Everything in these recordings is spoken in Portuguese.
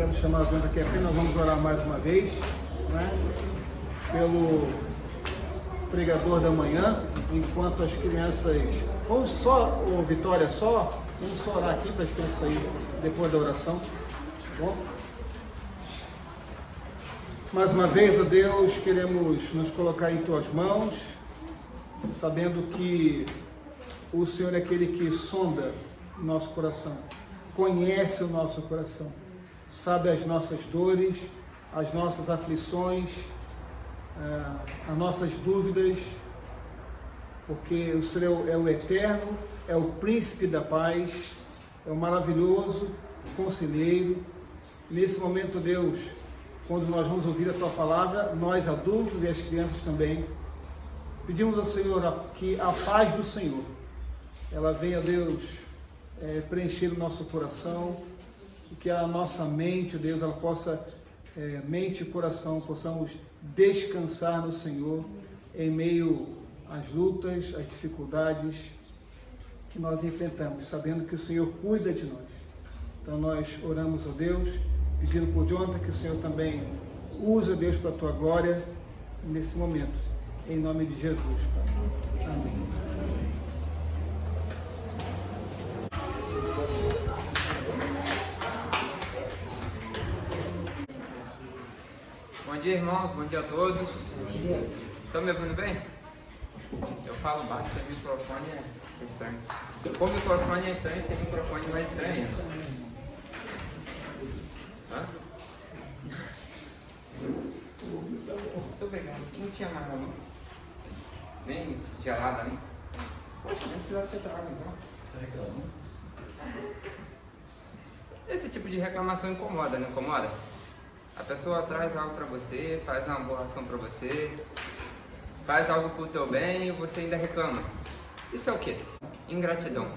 Quero chamar a Jonathan aqui à frente, nós vamos orar mais uma vez, né? Pelo pregador da manhã, enquanto as crianças, ou Vitória, vamos só orar aqui para as crianças saírem depois da oração, tá bom? Mais uma vez, ó Deus, queremos nos colocar em Tuas mãos, sabendo que o Senhor é aquele que sonda o nosso coração, conhece o nosso coração, sabe as nossas dores, as nossas aflições, as nossas dúvidas, porque o Senhor é o eterno, é o príncipe da paz, é o maravilhoso conselheiro. Nesse momento, Deus, quando nós vamos ouvir a Tua palavra, nós adultos e as crianças também, pedimos ao Senhor que a paz do Senhor, ela venha, Deus, preencher o nosso coração, e que a nossa mente, Deus, ela possa, mente e coração, possamos descansar no Senhor em meio às lutas, às dificuldades que nós enfrentamos, sabendo que o Senhor cuida de nós. Então nós oramos a Deus, pedindo por Jonathan que o Senhor também use, Deus, para a Tua glória nesse momento, em nome de Jesus, Pai. Amém. Bom dia, irmãos, bom dia a todos. Estão me ouvindo bem? Eu falo baixo, sem microfone é estranho. Com o microfone é estranho, sem microfone é mais estranho. Hã? Muito obrigado. Não tinha mais não. Nem gelada, né? Poxa, não precisava ter trago então. Esse tipo de reclamação incomoda, não incomoda? A pessoa traz algo para você, faz uma boa ação para você, faz algo pro teu bem e você ainda reclama. Isso é o quê? Ingratidão.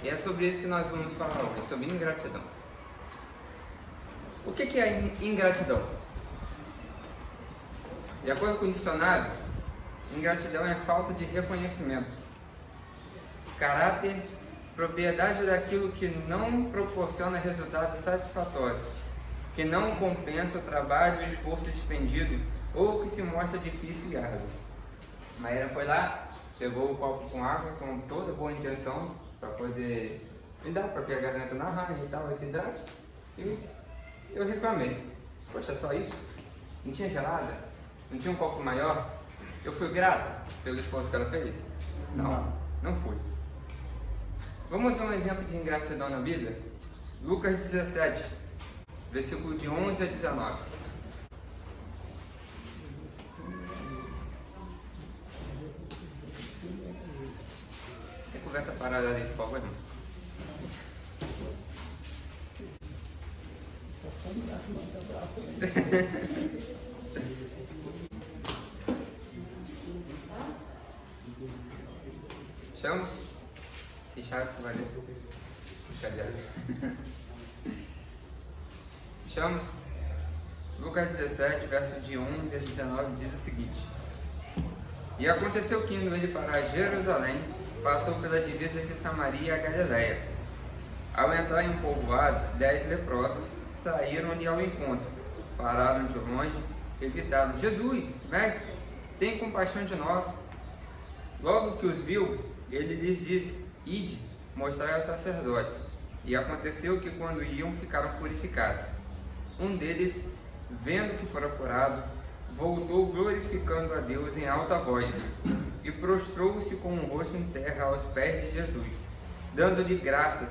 E é sobre isso que nós vamos falar hoje, sobre ingratidão. O que é ingratidão? De acordo com o dicionário, ingratidão é falta de reconhecimento, caráter, propriedade daquilo que não proporciona resultados satisfatórios, que não compensa o trabalho e o esforço despendido ou que se mostra difícil e árduo. Maíra foi lá, pegou o copo com água com toda boa intenção para poder me dar, porque a garganta não arranha e tal, esse hidrate. E eu reclamei. Poxa, só isso? Não tinha gelada? Não tinha um copo maior? Eu fui grata pelo esforço que ela fez? Não fui. Vamos ver um exemplo de ingratidão na Bíblia? Lucas 17, versículo de 11 a 19. Tem conversa parada ali, por favor? Chamos? Richard, você vai ler? Chamos? Lucas 17, verso de 11 a 19 diz o seguinte: E aconteceu que, indo ele para Jerusalém, passou pela divisa de Samaria a Galiléia. Ao entrar em um povoado, 10 leprosos saíram-lhe ao encontro, pararam de longe e gritaram: Jesus, mestre, tem compaixão de nós. Logo que os viu, ele lhes disse: Ide, mostrai aos sacerdotes. E aconteceu que, quando iam, ficaram purificados. Um deles, vendo que fora curado, voltou glorificando a Deus em alta voz e prostrou-se com o rosto em terra aos pés de Jesus, dando-lhe graças,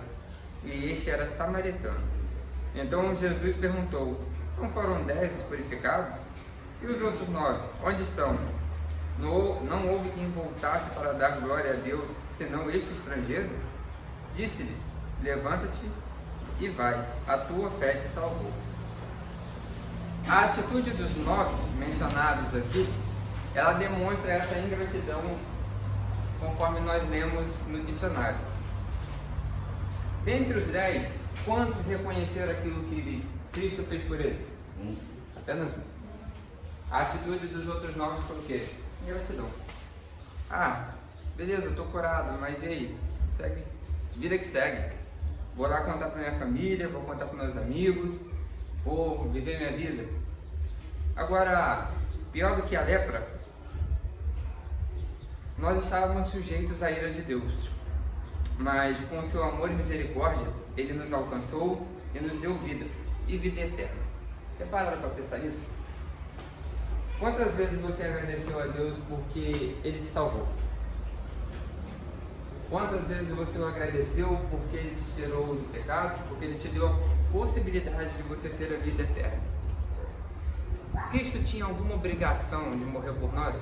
e este era samaritano. Então Jesus perguntou: Não foram 10 os purificados? E os outros 9, onde estão? Não houve quem voltasse para dar glória a Deus, senão este estrangeiro? Disse-lhe: Levanta-te e vai, a tua fé te salvou. A atitude dos 9 mencionados aqui, ela demonstra essa ingratidão, conforme nós lemos no dicionário. Dentre os 10, quantos reconheceram aquilo que Cristo fez por eles? Apenas um. A atitude dos outros 9 foi o quê? Ingratidão. Beleza, eu estou curado, mas e aí? Segue. Vida que segue. Vou lá contar para minha família, vou contar para meus amigos, vou viver minha vida. Agora, pior do que a lepra, nós estávamos sujeitos à ira de Deus, mas com o seu amor e misericórdia, Ele nos alcançou e nos deu vida, e vida eterna. Já pararam para pensar nisso? Quantas vezes você agradeceu a Deus porque Ele te salvou? Quantas vezes você o agradeceu porque Ele te tirou do pecado, porque Ele te deu a possibilidade de você ter a vida eterna? Cristo tinha alguma obrigação de morrer por nós?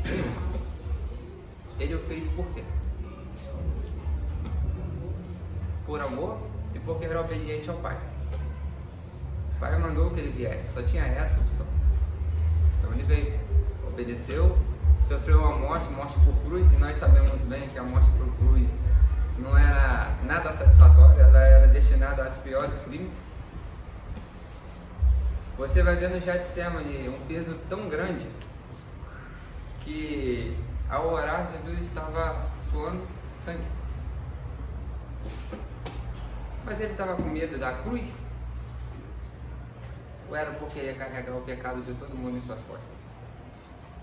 Nenhuma. Ele o fez por quê? Por amor e porque era obediente ao Pai. O Pai mandou que ele viesse, só tinha essa opção. Então ele veio, obedeceu, sofreu a morte por cruz, e nós sabemos bem que a morte por cruz não era nada satisfatória, ela era destinada aos piores crimes. Você vai ver no Getsemane um peso tão grande que ao orar Jesus estava suando sangue. Mas ele estava com medo da cruz? Ou era porque ia carregar o pecado de todo mundo em suas costas?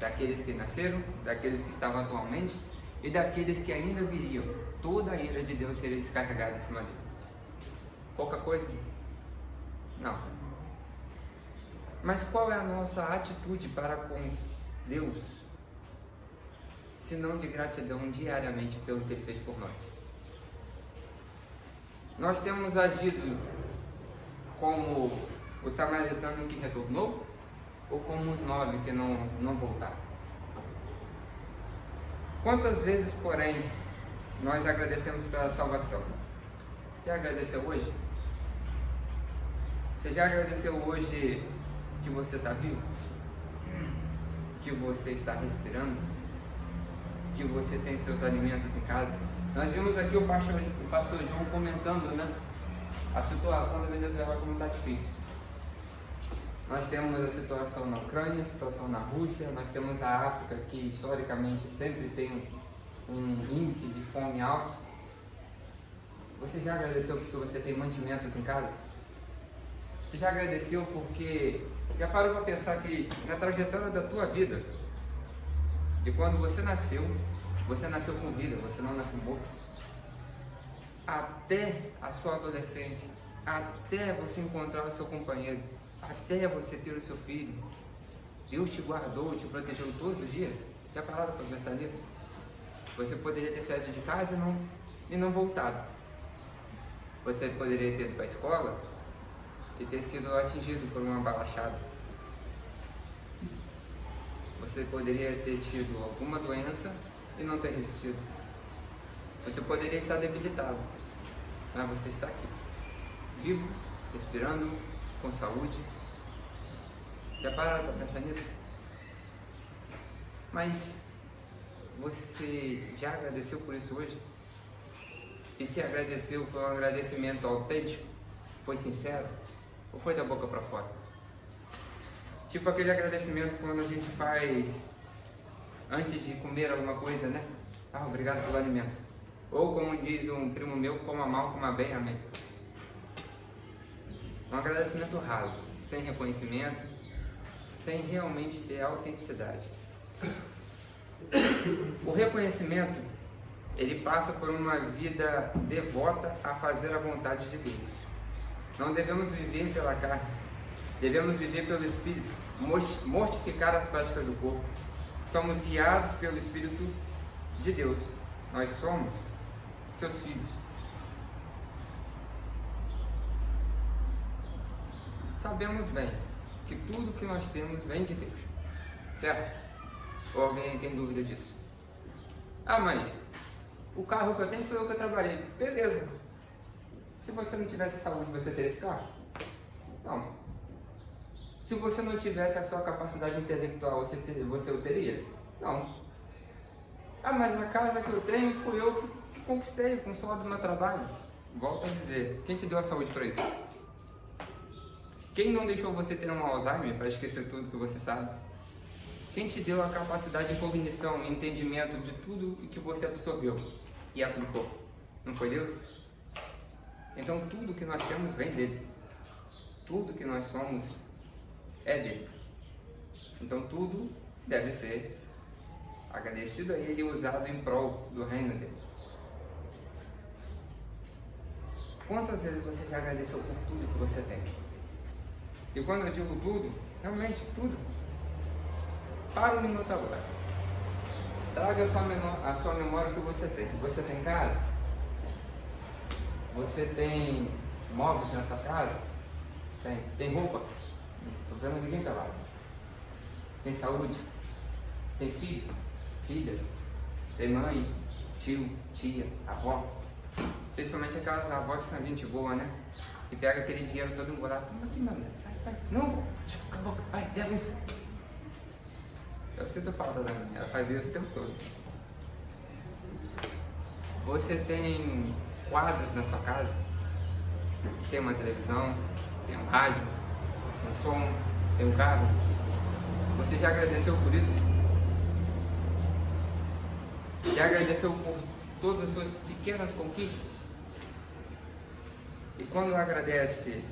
Daqueles que nasceram, daqueles que estavam atualmente e daqueles que ainda viriam. Toda a ira de Deus seria descarregada em cima dele. Pouca coisa? Não. Mas qual é a nossa atitude para com Deus, se não de gratidão diariamente pelo que Ele fez por nós? Nós temos agido como o samaritano que retornou ou como os 9 que não voltaram? Quantas vezes, porém, nós agradecemos pela salvação? Já agradeceu hoje? Você já agradeceu hoje que você está vivo? Que você está respirando? Que você tem seus alimentos em casa? Nós vimos aqui o pastor João comentando, né, a situação da Venezuela como está difícil. Nós temos a situação na Ucrânia, a situação na Rússia, nós temos a África, que historicamente sempre tem um índice de fome alto. Você já agradeceu porque você tem mantimentos em casa? Você já agradeceu porque já parou para pensar que na trajetória da tua vida, de quando você nasceu com vida, você não nasceu morto, até a sua adolescência, até você encontrar o seu companheiro, até você ter o seu filho, Deus te guardou, te protegeu todos os dias? Já pararam para pensar nisso? Você poderia ter saído de casa e não voltado. Você poderia ter ido para a escola e ter sido atingido por uma bala chata. Você poderia ter tido alguma doença e não ter resistido. Você poderia estar debilitado, mas você está aqui, vivo, respirando, com saúde. Já pararam para pensar nisso? Mas você já agradeceu por isso hoje? E se agradeceu, foi um agradecimento autêntico? Foi sincero? Ou foi da boca para fora? Tipo aquele agradecimento quando a gente faz antes de comer alguma coisa, né? Ah, obrigado pelo alimento. Ou como diz um primo meu, coma mal, coma bem, amém. Um agradecimento raso, sem reconhecimento, sem realmente ter autenticidade. O reconhecimento, ele passa por uma vida devota a fazer a vontade de Deus. Não devemos viver pela carne, devemos viver pelo Espírito, mortificar as práticas do corpo. Somos guiados pelo Espírito de Deus. Nós somos seus filhos. Sabemos bem que tudo que nós temos vem de Deus, certo? Ou alguém tem dúvida disso? Ah, mas o carro que eu tenho foi eu que eu trabalhei. Beleza. Se você não tivesse saúde, você teria esse carro? Não. Se você não tivesse a sua capacidade intelectual, você o teria? Não. Ah, mas a casa que eu tenho fui eu que conquistei com o suor do meu trabalho. Volto a dizer, quem te deu a saúde para isso? Quem não deixou você ter um Alzheimer para esquecer tudo que você sabe? Quem te deu a capacidade de cognição e entendimento de tudo o que você absorveu e aplicou? Não foi Deus? Então tudo que nós temos vem dele. Tudo que nós somos é dele. Então tudo deve ser agradecido a ele e usado em prol do reino dele. Quantas vezes você já agradeceu por tudo que você tem? E quando eu digo tudo, realmente tudo. Para um minuto agora. Traga a sua memória o que você tem. Você tem casa? Você tem móveis nessa casa? Tem roupa? Não estou vendo ninguém pelado. Tem saúde? Tem filho? Filha? Tem mãe? Tio? Tia? Avó? Principalmente aquelas avós que são gente boa, né? E pega aquele dinheiro todo embolado. Toma aqui, mano. Vai. Não, vou. Cala a boca. Vai, leva isso. Eu sinto falta da minha. Ela faz isso o tempo todo. Você tem quadros na sua casa? Tem uma televisão? Tem um rádio? Um som? Tem um carro? Você já agradeceu por isso? Já agradeceu por todas as suas pequenas conquistas? E quando agradece,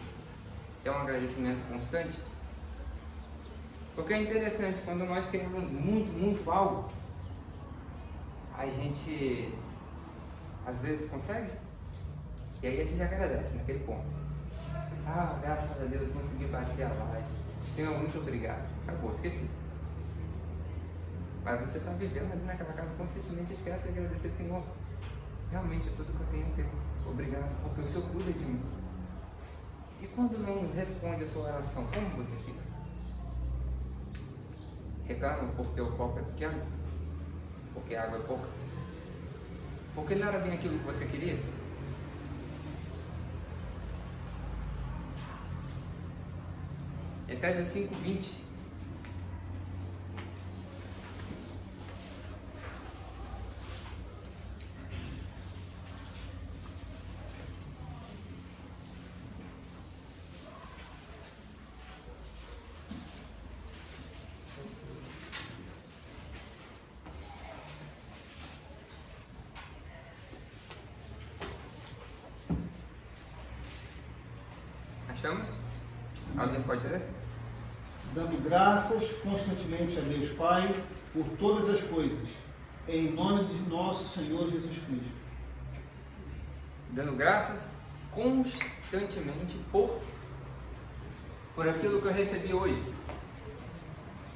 é um agradecimento constante? Porque é interessante, quando nós queremos muito algo, a gente às vezes consegue, e aí a gente agradece naquele ponto. Ah, graças a Deus consegui bater a laje. Senhor, muito obrigado. Acabou, esqueci. Mas você está vivendo ali naquela casa, constantemente esquece de agradecer, Senhor. Realmente tudo que eu tenho, obrigado, porque o Senhor cuida de mim. E quando não responde a sua oração, como você fica? Reclama porque o copo é pequeno? Porque a água é pouca? Porque não era bem aquilo que você queria? Efésios 5:20. Achamos? Alguém pode ler? Dando graças constantemente a Deus Pai por todas as coisas, em nome de nosso Senhor Jesus Cristo. Dando graças constantemente por aquilo que eu recebi hoje,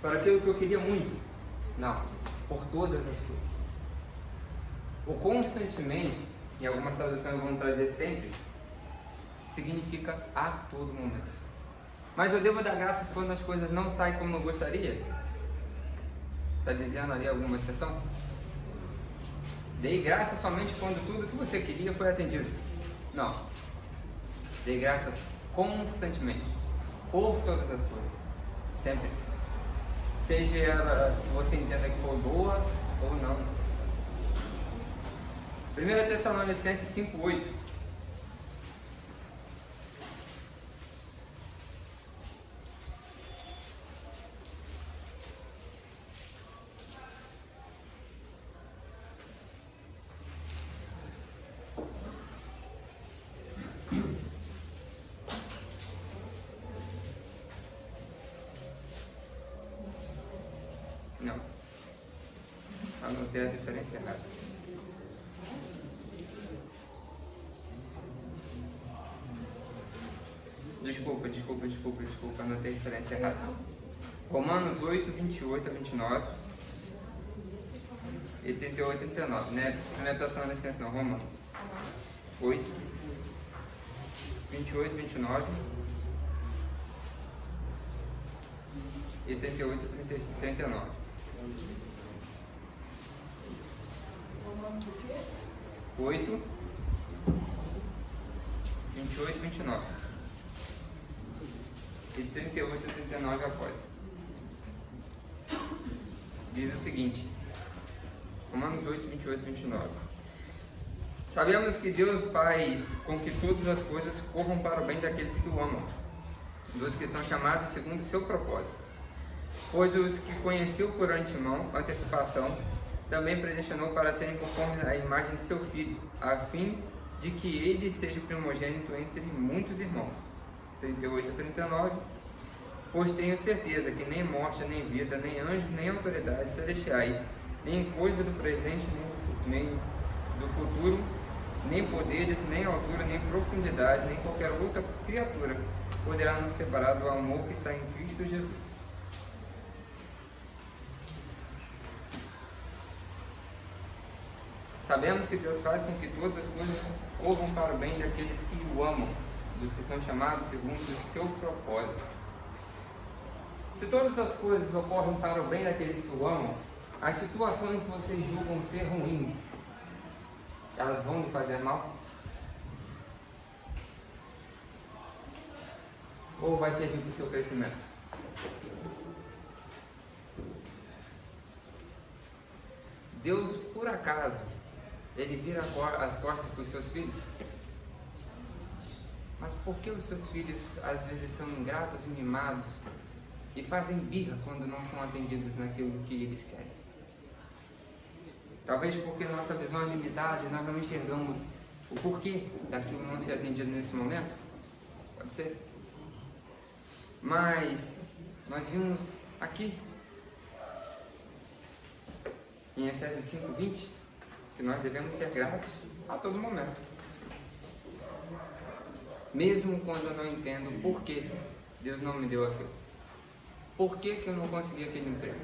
por aquilo que eu queria muito. Não, por todas as coisas. O constantemente, em algumas traduções vão trazer sempre, significa a todo momento. Mas eu devo dar graças quando as coisas não saem como eu gostaria? Está dizendo ali alguma exceção? Dei graças somente quando tudo que você queria foi atendido. Não. Dei graças constantemente. Por todas as coisas. Sempre. Seja ela que você entenda que for boa ou não. 1 Tessalonicenses 5:8. Não. Anotei a diferença errada. Desculpa, anotei a diferença errada. Romanos 8:28-29 e 38-39, né? Não é Tessalonicenses não, Romanos 8, 28-29 e 38-39. Romanos o quê? 8, 28, 29 e 38 e 39 após. Diz o seguinte, Romanos 8, 28 e 29. Sabemos que Deus faz com que todas as coisas corram para o bem daqueles que o amam, dos que são chamados segundo o seu propósito. Pois os que conheceu por antecipação, também predestinou para serem conformes à imagem de seu Filho, a fim de que ele seja primogênito entre muitos irmãos. 38 a 39. Pois tenho certeza que nem morte, nem vida, nem anjos, nem autoridades celestiais, nem coisa do presente, nem do futuro, nem poderes, nem altura, nem profundidade, nem qualquer outra criatura poderá nos separar do amor que está em Cristo Jesus. Sabemos que Deus faz com que todas as coisas ocorram para o bem daqueles que o amam, dos que são chamados segundo o seu propósito. Se todas as coisas ocorrem para o bem daqueles que o amam, as situações que vocês julgam ser ruins, elas vão lhe fazer mal? Ou vai servir para o seu crescimento? Deus, por acaso, ele vira as costas para os seus filhos? Mas por que os seus filhos às vezes são ingratos e mimados e fazem birra quando não são atendidos naquilo que eles querem? Talvez porque nossa visão é limitada e nós não enxergamos o porquê daquilo não ser atendido nesse momento. Pode ser. Mas nós vimos aqui em Efésios 5:20 que nós devemos ser gratos a todo momento. Mesmo quando eu não entendo por que Deus não me deu aquilo. Por que eu não consegui aquele emprego?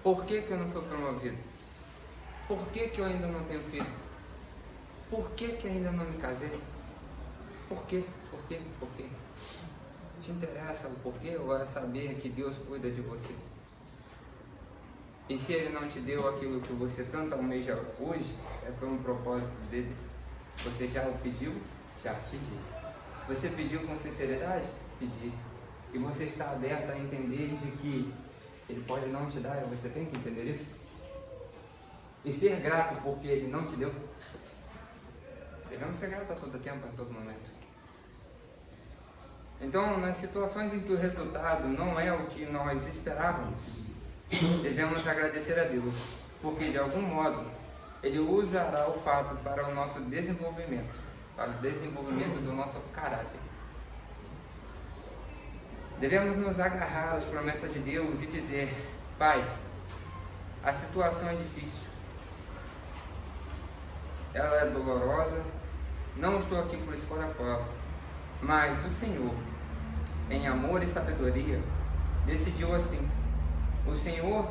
Por que eu não fui promovido? Por que eu ainda não tenho filho? Por que ainda não me casei? Por quê? Por quê? Por quê? Te interessa o porquê ou é saber que Deus cuida de você? E se Ele não te deu aquilo que você tanto almeja hoje, é por um propósito dele. Você já o pediu? Já pedi. Você pediu com sinceridade? Pedi. E você está aberto a entender de que Ele pode não te dar e você tem que entender isso? E ser grato porque Ele não te deu? Devemos ser gratos a todo tempo, a todo momento. Então, nas situações em que o resultado não é o que nós esperávamos, devemos agradecer a Deus, porque de algum modo Ele usará o fato para o nosso desenvolvimento, para o desenvolvimento do nosso caráter. Devemos nos agarrar às promessas de Deus e dizer: Pai, a situação é difícil, ela é dolorosa, não estou aqui por escolha própria, mas o Senhor, em amor e sabedoria, decidiu assim. O Senhor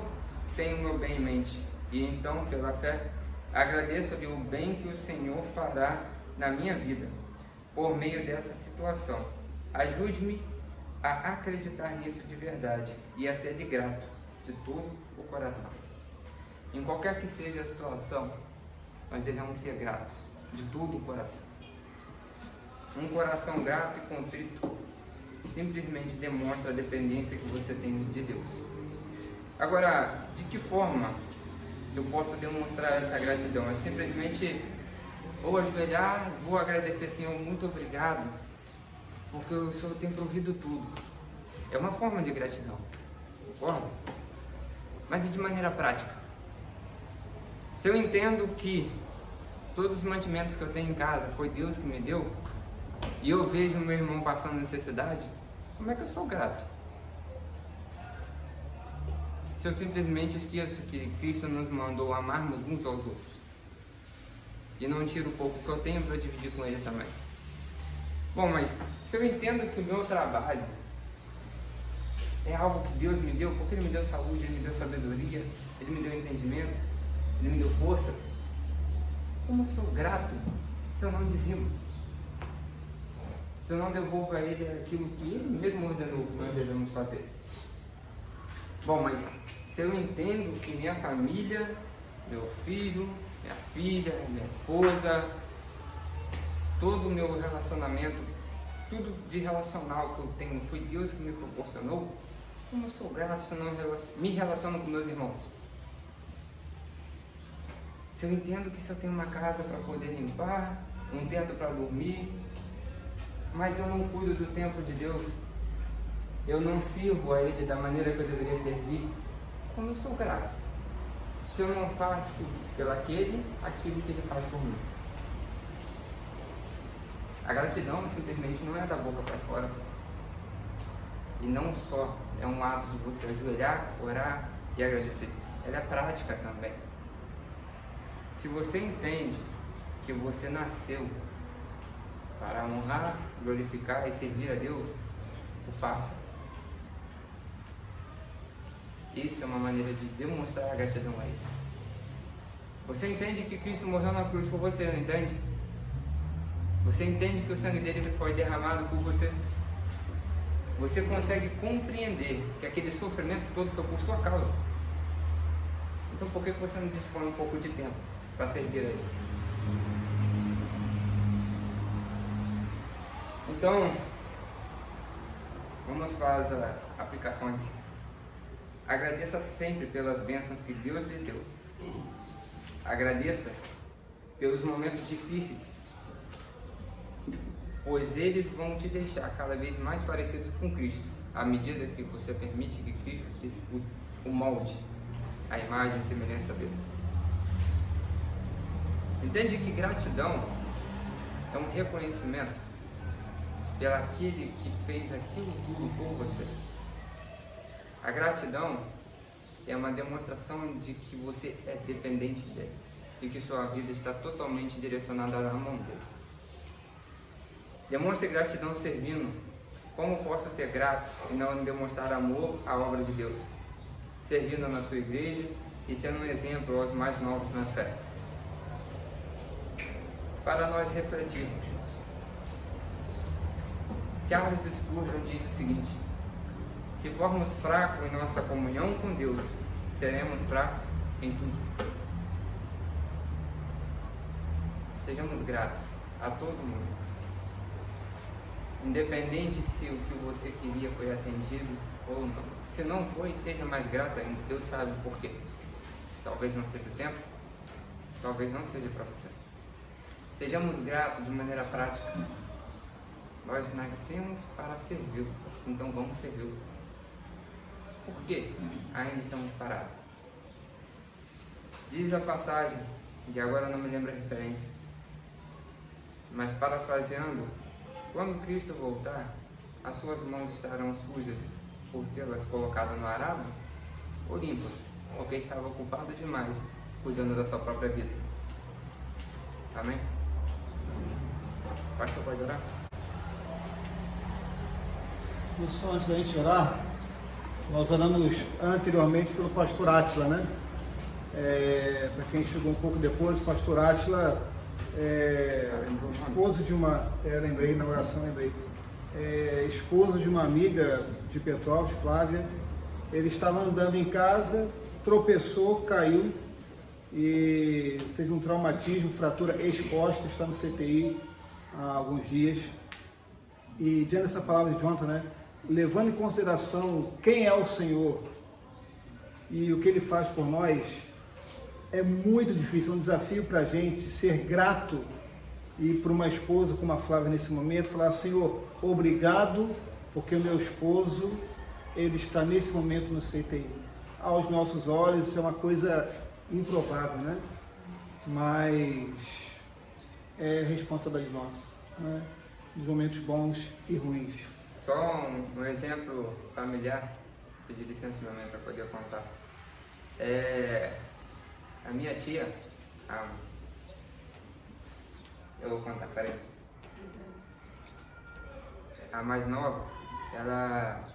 tem o meu bem em mente, e então, pela fé, agradeço-lhe o bem que o Senhor fará na minha vida, por meio dessa situação. Ajude-me a acreditar nisso de verdade e a ser-lhe grato de todo o coração. Em qualquer que seja a situação, nós devemos ser gratos de todo o coração. Um coração grato e contrito simplesmente demonstra a dependência que você tem de Deus. Agora, de que forma eu posso demonstrar essa gratidão? É simplesmente ou ajoelhar, vou agradecer, Senhor, muito obrigado, porque o Senhor tem provido tudo. É uma forma de gratidão, concorda? Mas e de maneira prática? Se eu entendo que todos os mantimentos que eu tenho em casa foi Deus que me deu, e eu vejo meu irmão passando necessidade, como é que eu sou grato? Se eu simplesmente esqueço que Cristo nos mandou amarmos uns aos outros e não tiro o pouco que eu tenho para dividir com Ele também. Bom, mas se eu entendo que o meu trabalho é algo que Deus me deu, porque Ele me deu saúde, Ele me deu sabedoria, Ele me deu entendimento, Ele me deu força, como eu sou grato se eu não dizimo? Se eu não devolvo a Ele aquilo que Ele mesmo ordenou que nós devemos fazer? Bom, mas se eu entendo que minha família, meu filho, minha filha, minha esposa, todo o meu relacionamento, tudo de relacional que eu tenho, foi Deus que me proporcionou, como eu sou grato se eu não me relaciono com meus irmãos? Se eu entendo que se eu tenho uma casa para poder limpar, um teto para dormir, mas eu não cuido do tempo de Deus, eu não sirvo a Ele da maneira que eu deveria servir, como eu sou grato se eu não faço pelaquele aquilo que Ele faz por mim? A gratidão simplesmente não é da boca para fora. E não só é um ato de você ajoelhar, orar e agradecer. Ela é prática também. Se você entende que você nasceu para honrar, glorificar e servir a Deus, o faça. Isso é uma maneira de demonstrar a gratidão a Ele. Você entende que Cristo morreu na cruz por você, não entende? Você entende que o sangue dele foi derramado por você? Você consegue compreender que aquele sofrimento todo foi por sua causa. Então por que você não dispõe um pouco de tempo para servir a Ele? Então, vamos para as aplicações. Agradeça sempre pelas bênçãos que Deus lhe deu. Agradeça pelos momentos difíceis, pois eles vão te deixar cada vez mais parecido com Cristo, à medida que você permite que Cristo o molde, a imagem e semelhança dele. Entende que gratidão é um reconhecimento pelaquele que fez aquilo tudo por você. A gratidão é uma demonstração de que você é dependente dele e que sua vida está totalmente direcionada na mão dele. Demonstre gratidão servindo. Como posso ser grato e não demonstrar amor à obra de Deus? Servindo na sua igreja e sendo um exemplo aos mais novos na fé. Para nós refletirmos, Charles Spurgeon diz o seguinte: se formos fracos em nossa comunhão com Deus, seremos fracos em tudo. Sejamos gratos a todo mundo. Independente se o que você queria foi atendido ou não. Se não foi, seja mais grato ainda. Deus sabe o porquê. Talvez não seja o tempo, talvez não seja para você. Sejamos gratos de maneira prática. Nós nascemos para servi-lo, então vamos servi-lo. Por quê? Ainda estamos parados. Diz a passagem, e agora não me lembro a referência, mas parafraseando, quando Cristo voltar, as suas mãos estarão sujas por tê-las colocado no arado ou limpas, porque estava ocupado demais cuidando da sua própria vida. Amém? Pastor, pode orar? Só antes da gente orar, nós oramos anteriormente pelo pastor Átila, né? Para quem chegou um pouco depois, o pastor Átila esposo de uma, lembrei na oração, esposo de uma amiga de Petrópolis, Flávia. Ele estava andando em casa, tropeçou, caiu e teve um traumatismo, fratura exposta, está no CTI há alguns dias. E diante dessa palavra de ontem, né, levando em consideração quem é o Senhor e o que Ele faz por nós, é muito difícil, é um desafio para a gente ser grato e para uma esposa como a Flávia nesse momento, falar: Senhor, obrigado, porque o meu esposo, ele está nesse momento no CTI. Aos nossos olhos isso é uma coisa improvável, né? Mas é responsabilidade nossa, né? Dos momentos bons e ruins. Só um exemplo familiar, pedi licença minha mãe para poder contar. A minha tia, eu vou contar, peraí. A mais nova, ela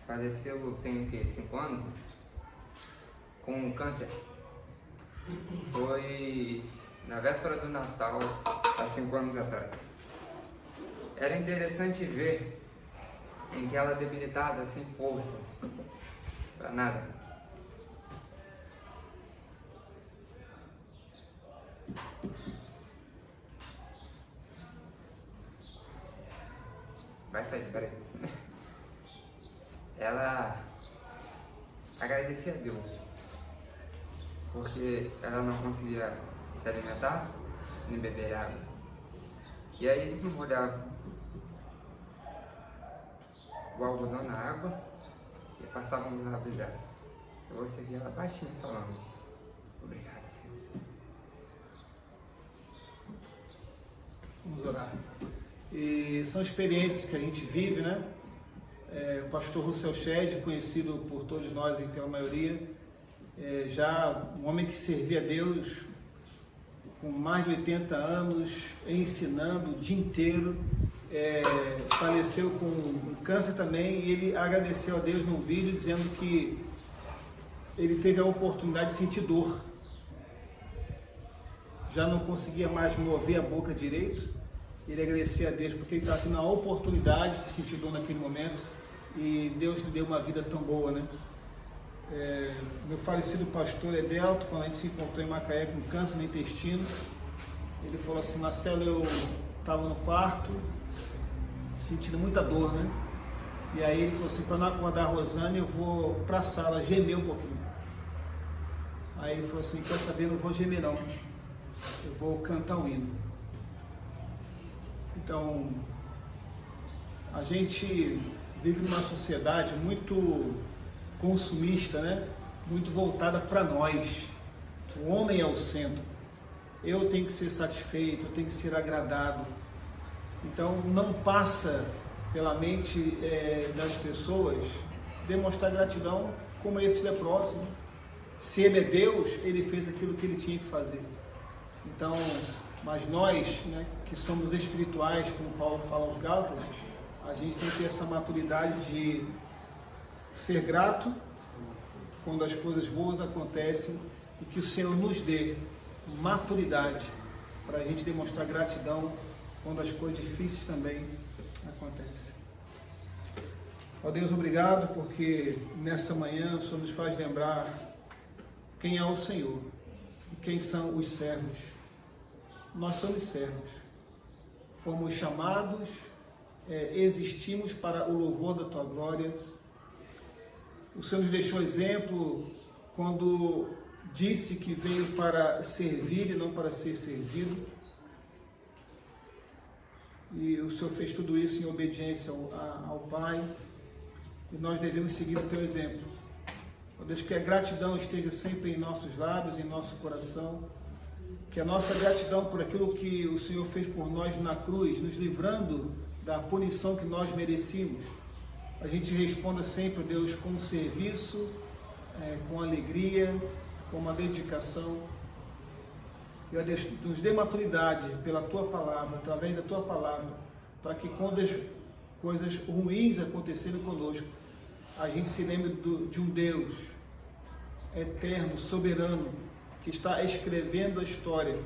faleceu tem o quê? 5 anos? Com câncer. Foi na véspera do Natal, há 5 anos atrás. Era interessante ver em que ela debilitada, sem forças, para nada. Vai sair, peraí. Ela agradecia a Deus, porque ela não conseguia se alimentar, nem beber água. E aí eles molhavam o algodão na água e passavam nos lábios dela. Eu vou seguir ela baixinho falando: obrigado, Senhor. Vamos orar. E são experiências que a gente vive, né? O pastor Russell Shedd, conhecido por todos nós e pela maioria, já um homem que servia a Deus com mais de 80 anos, ensinando o dia inteiro, faleceu com um câncer também, e ele agradeceu a Deus num vídeo dizendo que ele teve a oportunidade de sentir dor. Já não conseguia mais mover a boca direito. Ele agradecia a Deus porque ele estava tendo a oportunidade de sentir dor naquele momento, e Deus lhe deu uma vida tão boa, né? Meu falecido pastor Edelto, quando a gente se encontrou em Macaé com câncer no intestino, ele falou assim: Marcelo, eu estava no quarto sentindo muita dor, né? E aí ele falou assim: para não acordar a Rosane, eu vou para a sala gemer um pouquinho. Aí ele falou assim: quer saber, não vou gemer não, eu vou cantar um hino. Então, a gente vive numa sociedade muito consumista, né? Muito voltada para nós. O homem é o centro. Eu tenho que ser satisfeito, eu tenho que ser agradado. Então, não passa pela mente das pessoas demonstrar gratidão como esse leproso. Né? Se ele é Deus, ele fez aquilo que ele tinha que fazer. Então, mas nós, né, que somos espirituais, como Paulo fala aos Gálatas, a gente tem que ter essa maturidade de ser grato quando as coisas boas acontecem, e que o Senhor nos dê maturidade para a gente demonstrar gratidão quando as coisas difíceis também acontecem. Ó Deus, obrigado porque nessa manhã o Senhor nos faz lembrar quem é o Senhor e quem são os servos. Nós somos servos, fomos chamados, existimos para o louvor da Tua glória. O Senhor nos deixou exemplo quando disse que veio para servir e não para ser servido. E o Senhor fez tudo isso em obediência ao Pai, e nós devemos seguir o Teu exemplo. Ó Deus, que a gratidão esteja sempre em nossos lábios, em nosso coração, que a nossa gratidão por aquilo que o Senhor fez por nós na cruz, nos livrando da punição que nós merecíamos, a gente responda sempre, Deus, com serviço, com alegria, com uma dedicação. E, ó Deus, nos dê maturidade pela Tua palavra, através da Tua palavra, para que quando as coisas ruins acontecerem conosco, a gente se lembre de um Deus eterno, soberano, que está escrevendo a história,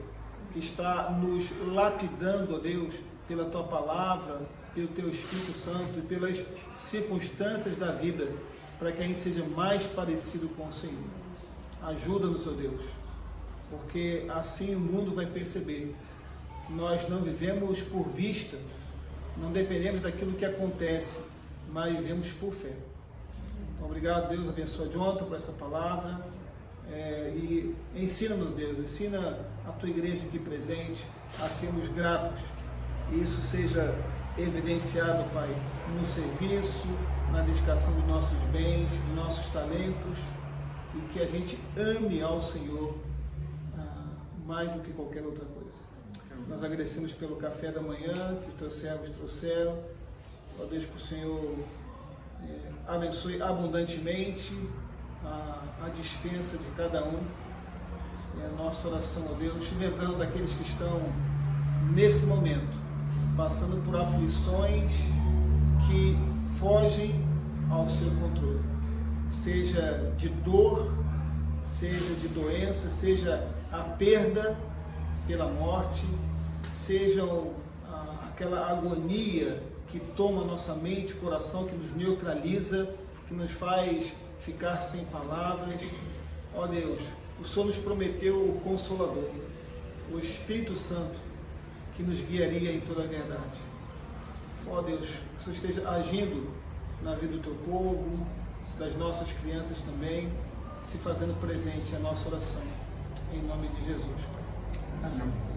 que está nos lapidando, ó Deus, pela Tua palavra, pelo Teu Espírito Santo e pelas circunstâncias da vida, para que a gente seja mais parecido com o Senhor. Ajuda-nos, ó Deus, porque assim o mundo vai perceber que nós não vivemos por vista, não dependemos daquilo que acontece, mas vivemos por fé. Então, obrigado, Deus, abençoa Jonathan por essa palavra, e ensina-nos, Deus, ensina a Tua igreja aqui presente a sermos gratos, e isso seja evidenciado, Pai, no serviço, na dedicação dos nossos bens, dos nossos talentos, e que a gente ame ao Senhor mais do que qualquer outra coisa. Nós agradecemos pelo café da manhã que os Teus servos trouxeram. Ó Deus, que o Senhor abençoe abundantemente a dispensa de cada um. É a nossa oração, ó Deus, te lembrando daqueles que estão nesse momento passando por aflições que fogem ao seu controle, seja de dor, seja de doença, seja a perda pela morte, seja aquela agonia que toma nossa mente e coração, que nos neutraliza, que nos faz ficar sem palavras. Ó Deus, o Senhor nos prometeu o Consolador, o Espírito Santo, que nos guiaria em toda a verdade. Ó Deus, que o Senhor esteja agindo na vida do Teu povo, das nossas crianças também, se fazendo presente a nossa oração. Em nome de Jesus, Pai. Amém.